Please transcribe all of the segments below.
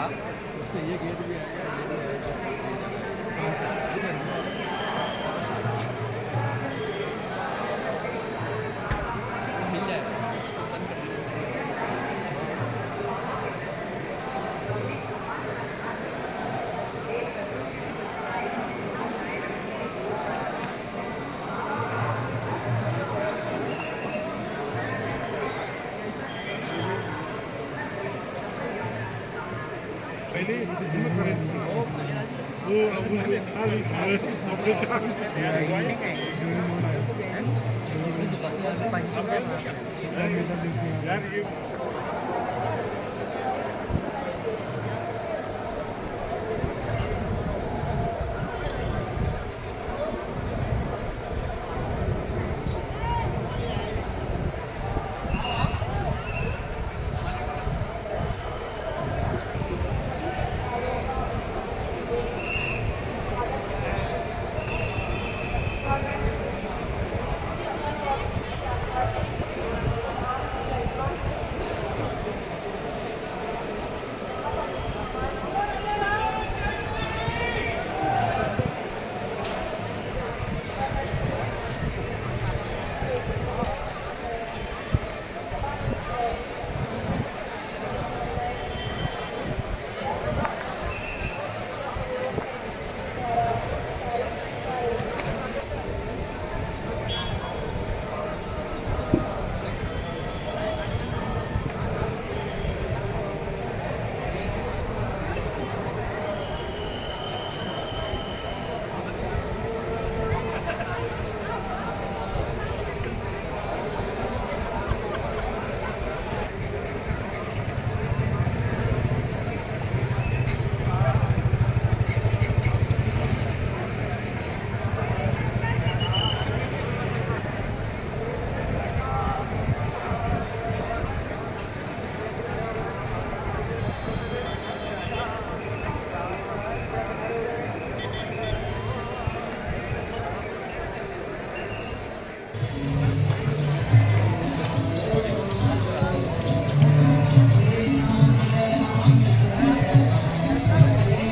उससे ये गेट भी आएगा, ये भी आएगा। कहाँ से? इधर मिल जाएगा, इसको बंद कर दीजिए। पहले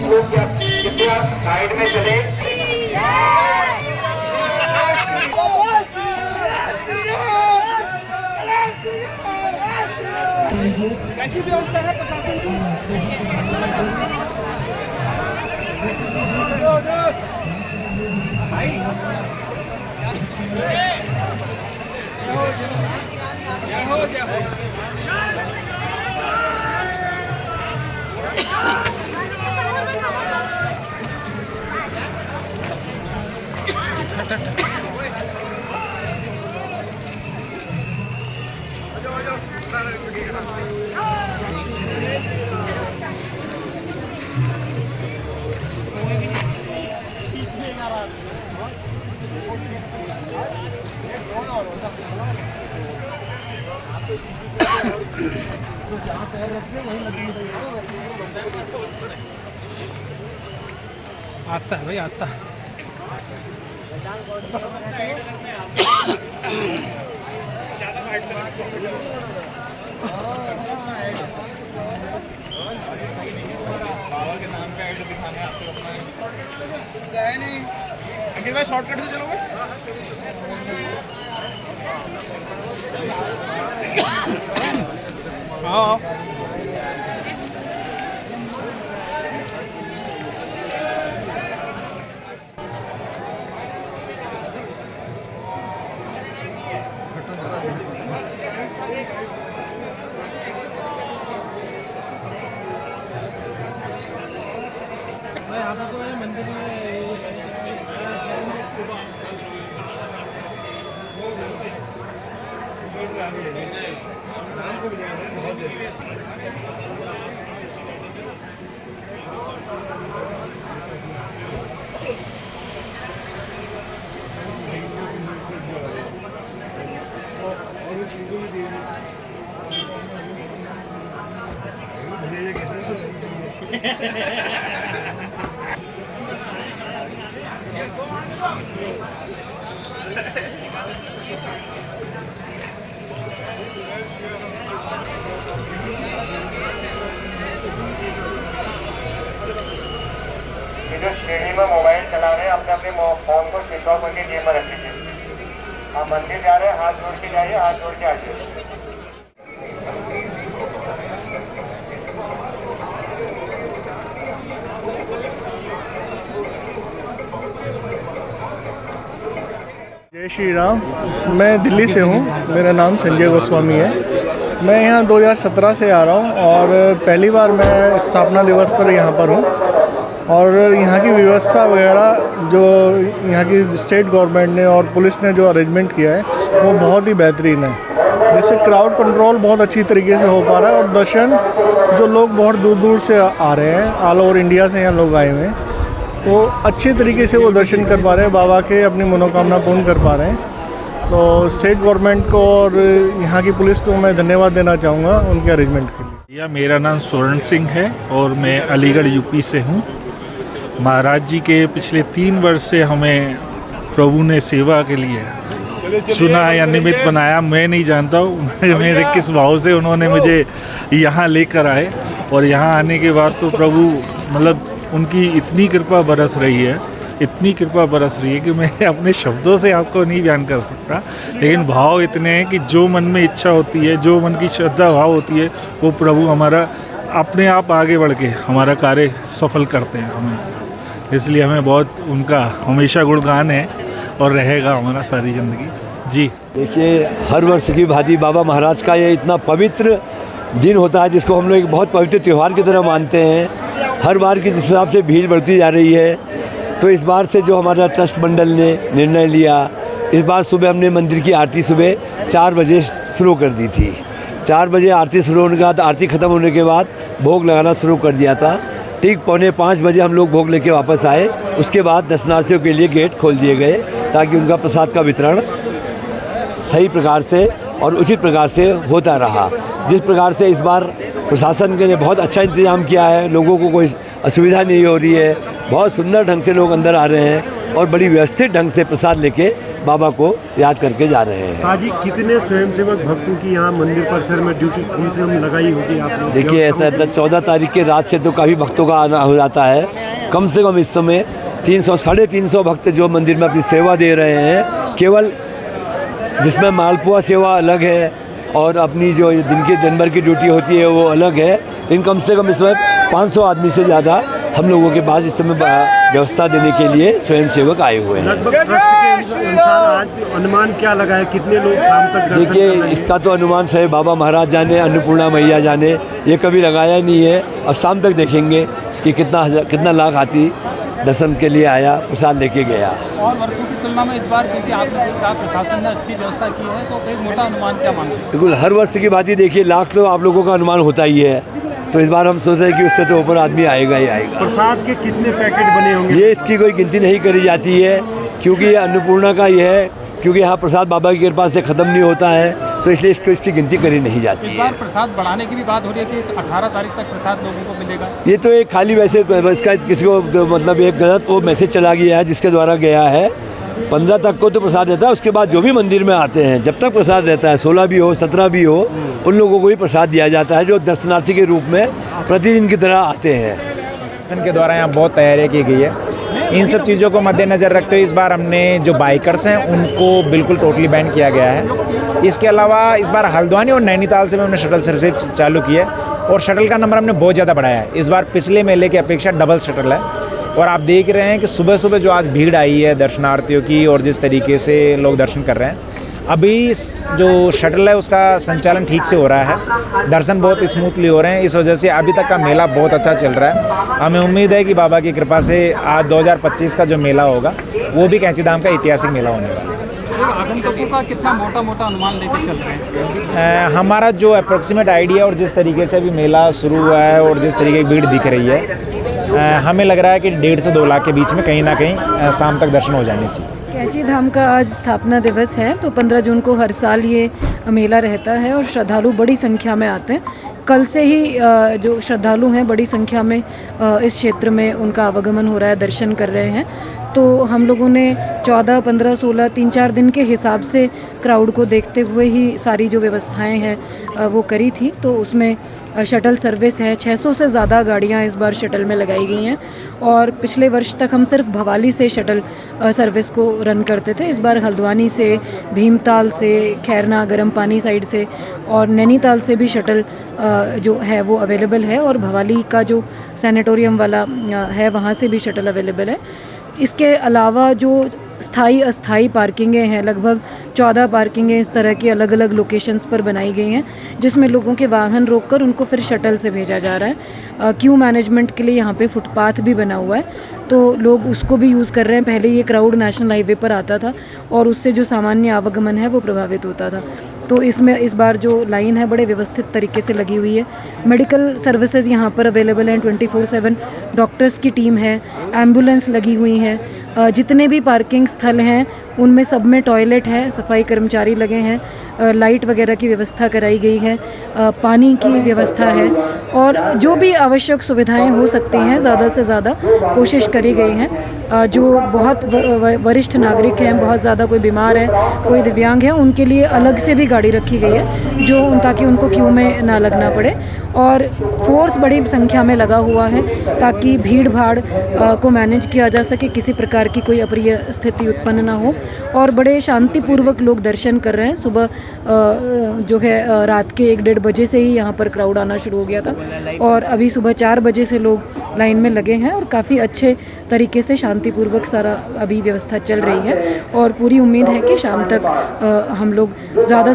वो यार ये साइड में चले। कैसी व्यवस्था है प्रशासन की? आस्था है भाई, आस्था। बाबा के नाम पे ऐड दिखाना है आपको अपना गए नहीं। अंकित भाई शॉर्टकट से चलोगे? आओ यहाँ पर तो मंदिर में जो श्रेणी में मोबाइल चला रहे हैं अपने अपने फोन को स्विच ऑफ करके जेब में रख लीजिए। आप मंदिर जा रहे हैं, हाथ जोड़ के जाइए, हाथ जोड़ के आइए। जय श्री राम। मैं दिल्ली से हूँ, मेरा नाम संजय गोस्वामी है। मैं यहाँ 2017 से आ रहा हूँ और पहली बार मैं स्थापना दिवस पर यहाँ पर हूँ। और यहाँ की व्यवस्था वगैरह जो यहाँ की स्टेट गवर्नमेंट ने और पुलिस ने जो अरेंजमेंट किया है वो बहुत ही बेहतरीन है, जिससे क्राउड कंट्रोल बहुत अच्छी तरीके से हो पा रहा है। और दर्शन जो लोग बहुत दूर दूर से आ रहे हैं, ऑल ओवर इंडिया से यहाँ लोग आए हुए हैं, तो अच्छे तरीके से वो दर्शन कर पा रहे हैं, बाबा के अपनी मनोकामना पूर्ण कर पा रहे हैं। तो स्टेट गवर्नमेंट को और यहाँ की पुलिस को मैं धन्यवाद देना चाहूँगा उनके अरेंजमेंट के लिए। मेरा नाम स्वर्ण सिंह है और मैं अलीगढ़ यूपी से हूँ। महाराज जी के पिछले 3 वर्ष से हमें प्रभु ने सेवा के लिए चुना या निमित्त बनाया, मैं नहीं जानता हूँ मेरे किस भाव से उन्होंने मुझे यहाँ लेकर आए। और यहाँ आने के बाद तो प्रभु मतलब उनकी इतनी कृपा बरस रही है, इतनी कृपा बरस रही है कि मैं अपने शब्दों से आपको नहीं बयान कर सकता। लेकिन भाव इतने हैं कि जो मन में इच्छा होती है, जो मन की श्रद्धा भाव होती है, वो प्रभु हमारा अपने आप आगे बढ़ के हमारा कार्य सफल करते हैं हमें। इसलिए हमें बहुत उनका हमेशा गुणगान है और रहेगा हमारा सारी ज़िंदगी। जी देखिए, हर वर्ष की भांति बाबा महाराज का ये इतना पवित्र दिन होता है जिसको हम लोग एक बहुत पवित्र त्यौहार की तरह मानते हैं। हर बार की जिस हिसाब से भीड़ बढ़ती जा रही है, तो इस बार से जो हमारा ट्रस्ट मंडल ने निर्णय लिया, इस बार सुबह हमने मंदिर की आरती सुबह 4 बजे शुरू कर दी थी। 4 बजे आरती शुरू होने के बाद, आरती ख़त्म होने के बाद भोग लगाना शुरू कर दिया था। ठीक 4:45 बजे हम लोग भोग लेके वापस आए। उसके बाद दर्शनार्थियों के लिए गेट खोल दिए गए ताकि उनका प्रसाद का वितरण सही प्रकार से और उचित प्रकार से होता रहा। जिस प्रकार से इस बार प्रशासन के ने बहुत अच्छा इंतज़ाम किया है, लोगों को कोई असुविधा नहीं हो रही है, बहुत सुंदर ढंग से लोग अंदर आ रहे हैं और बड़ी व्यवस्थित ढंग से प्रसाद लेके बाबा को याद करके जा रहे हैं। आज कितने स्वयंसेवक भक्तों की यहाँ मंदिर परिसर में ड्यूटी कम से कम लगाई होगी आपने? देखिए, ऐसा है 14 तारीख के रात से तो काफ़ी भक्तों का आना हो जाता है। कम से कम इस समय 300 साढ़े 300 भक्त जो मंदिर में अपनी सेवा दे रहे हैं, केवल जिसमें मालपुआ सेवा अलग है और अपनी जो दिन भर की ड्यूटी होती है वो अलग है। इन कम से कम इसमें 500 आदमी से ज़्यादा हम लोगों के पास इस समय व्यवस्था देने के लिए स्वयंसेवक आए हुए हैं। लगभग आज अनुमान क्या लगा है, कितने लोग शाम तक? देखिए, इसका तो अनुमान शायद बाबा महाराज जाने, अन्नपूर्णा मैया जाने, ये कभी लगाया नहीं है। और शाम तक देखेंगे कि कितना लाख हाथी दर्शन के लिए आया, प्रसाद लेके गया। और वर्षों की तुलना में इस बार क्योंकि आपने कहा प्रशासन ने अच्छी व्यवस्था की है, तो एक मोटा अनुमान क्या मानते हैं? बिल्कुल, हर वर्ष की बात ही देखिए, लाख तो आप लोगों का अनुमान होता ही है, तो इस बार हम सोच रहे हैं कि उससे तो ऊपर आदमी आएगा ही आएगा। प्रसाद के कितने पैकेट बने होंगे? ये इसकी कोई गिनती नहीं करी जाती है, क्योंकि ये अन्नपूर्णा का ये है, क्योंकि यहाँ प्रसाद बाबा की कृपा से ख़त्म नहीं होता है, तो इसलिए इसकी गिनती करी नहीं जाती है। इस बार प्रसाद बढ़ाने की भी बात हो रही है कि 18 तारीख तक प्रसाद लोगों को मिलेगा। ये तो एक खाली वैसे इसका किसी को मतलब एक गलत वो मैसेज चला गया है जिसके द्वारा गया है। 15 तक को तो प्रसाद रहता है, उसके बाद जो भी मंदिर में आते हैं जब तक प्रसाद रहता है, 16 भी हो 17 भी हो, उन लोगों को ही प्रसाद दिया जाता है जो दर्शनार्थी के रूप में प्रतिदिन की तरह आते हैं। के द्वारा यहाँ बहुत तैयारी की गई है। इन सब चीज़ों को मद्देनज़र रखते हुए इस बार हमने जो बाइकर्स हैं उनको बिल्कुल टोटली बैन किया गया है। इसके अलावा इस बार हल्द्वानी और नैनीताल से भी हमने शटल सर्विस चालू की है और शटल का नंबर हमने बहुत ज़्यादा बढ़ाया है। इस बार पिछले मेले की अपेक्षा डबल शटल है और आप देख रहे हैं कि सुबह सुबह जो आज भीड़ आई है दर्शनार्थियों की और जिस तरीके से लोग दर्शन कर रहे हैं, अभी जो शटल है उसका संचालन ठीक से हो रहा है, दर्शन बहुत स्मूथली हो रहे हैं। इस वजह से अभी तक का मेला बहुत अच्छा चल रहा है। हमें उम्मीद है कि बाबा की कृपा से आज 2025 का जो मेला होगा वो भी कैंचीधाम का ऐतिहासिक मेला होने वाला है। आगंतुकों का कितना मोटा मोटा अनुमान लेकर चल रहे हैं? हमारा जो अप्रोक्सीमेट आइडिया और जिस तरीके से अभी मेला शुरू हुआ है और जिस तरीके की भीड़ दिख रही है, हमें लग रहा है कि 1.5 से 2 लाख के बीच में कहीं ना कहीं शाम तक दर्शन हो जाने चाहिए। कैंचीधाम का आज स्थापना दिवस है, तो 15 जून को हर साल ये मेला रहता है और श्रद्धालु बड़ी संख्या में आते हैं। कल से ही जो श्रद्धालु हैं बड़ी संख्या में इस क्षेत्र में उनका आवागमन हो रहा है, दर्शन कर रहे हैं। तो हम लोगों ने 14, 15, 16 3-4 दिन के हिसाब से क्राउड को देखते हुए ही सारी जो व्यवस्थाएं हैं वो करी थी। तो उसमें शटल सर्विस है। 600 से ज़्यादा गाड़ियाँ इस बार शटल में लगाई गई हैं और पिछले वर्ष तक हम सिर्फ भवाली से शटल सर्विस को रन करते थे। इस बार हल्द्वानी से, भीमताल से, खैरना गर्म पानी साइड से और नैनीताल से भी शटल जो है वो अवेलेबल है और भवाली का जो सैनिटोरियम वाला है वहाँ से भी शटल अवेलेबल है। इसके अलावा जो स्थाई अस्थाई पार्किंगें हैं, लगभग 14 पार्किंगें इस तरह की अलग अलग लोकेशंस पर बनाई गई हैं जिसमें लोगों के वाहन रोककर उनको फिर शटल से भेजा जा रहा है। क्यू मैनेजमेंट के लिए यहाँ पे फुटपाथ भी बना हुआ है तो लोग उसको भी यूज़ कर रहे हैं। पहले ये क्राउड नेशनल हाईवे पर आता था और उससे जो सामान्य आवागमन है वो प्रभावित होता था। तो इसमें इस बार जो लाइन है बड़े व्यवस्थित तरीके से लगी हुई है। मेडिकल सर्विसेज यहाँ पर अवेलेबल हैं, 24/7 डॉक्टर्स की टीम है, एम्बुलेंस लगी हुई हैं। जितने भी पार्किंग स्थल हैं उनमें सब में टॉयलेट है, सफाई कर्मचारी लगे हैं, लाइट वगैरह की व्यवस्था कराई गई है, पानी की व्यवस्था है और जो भी आवश्यक सुविधाएं हो सकती हैं ज़्यादा से ज़्यादा कोशिश करी गई हैं। जो बहुत वरिष्ठ नागरिक हैं, बहुत ज़्यादा कोई बीमार है, कोई दिव्यांग है, उनके लिए अलग से भी गाड़ी रखी गई है जो ताकि उनको क्यू में ना लगना पड़े और फोर्स बड़ी संख्या में लगा हुआ है ताकि भीड़ भाड़ को मैनेज किया जा सके, किसी प्रकार की कोई अप्रिय स्थिति उत्पन्न ना हो और बड़े शांतिपूर्वक लोग दर्शन कर रहे हैं। सुबह जो है रात के 1-1:30 बजे से ही यहाँ पर क्राउड आना शुरू हो गया था और अभी सुबह 4 बजे से लोग लाइन में लगे हैं और काफ़ी अच्छे तरीके से शांतिपूर्वक सारा अभी व्यवस्था चल रही है और पूरी उम्मीद है कि शाम तक हम लोग ज़्यादा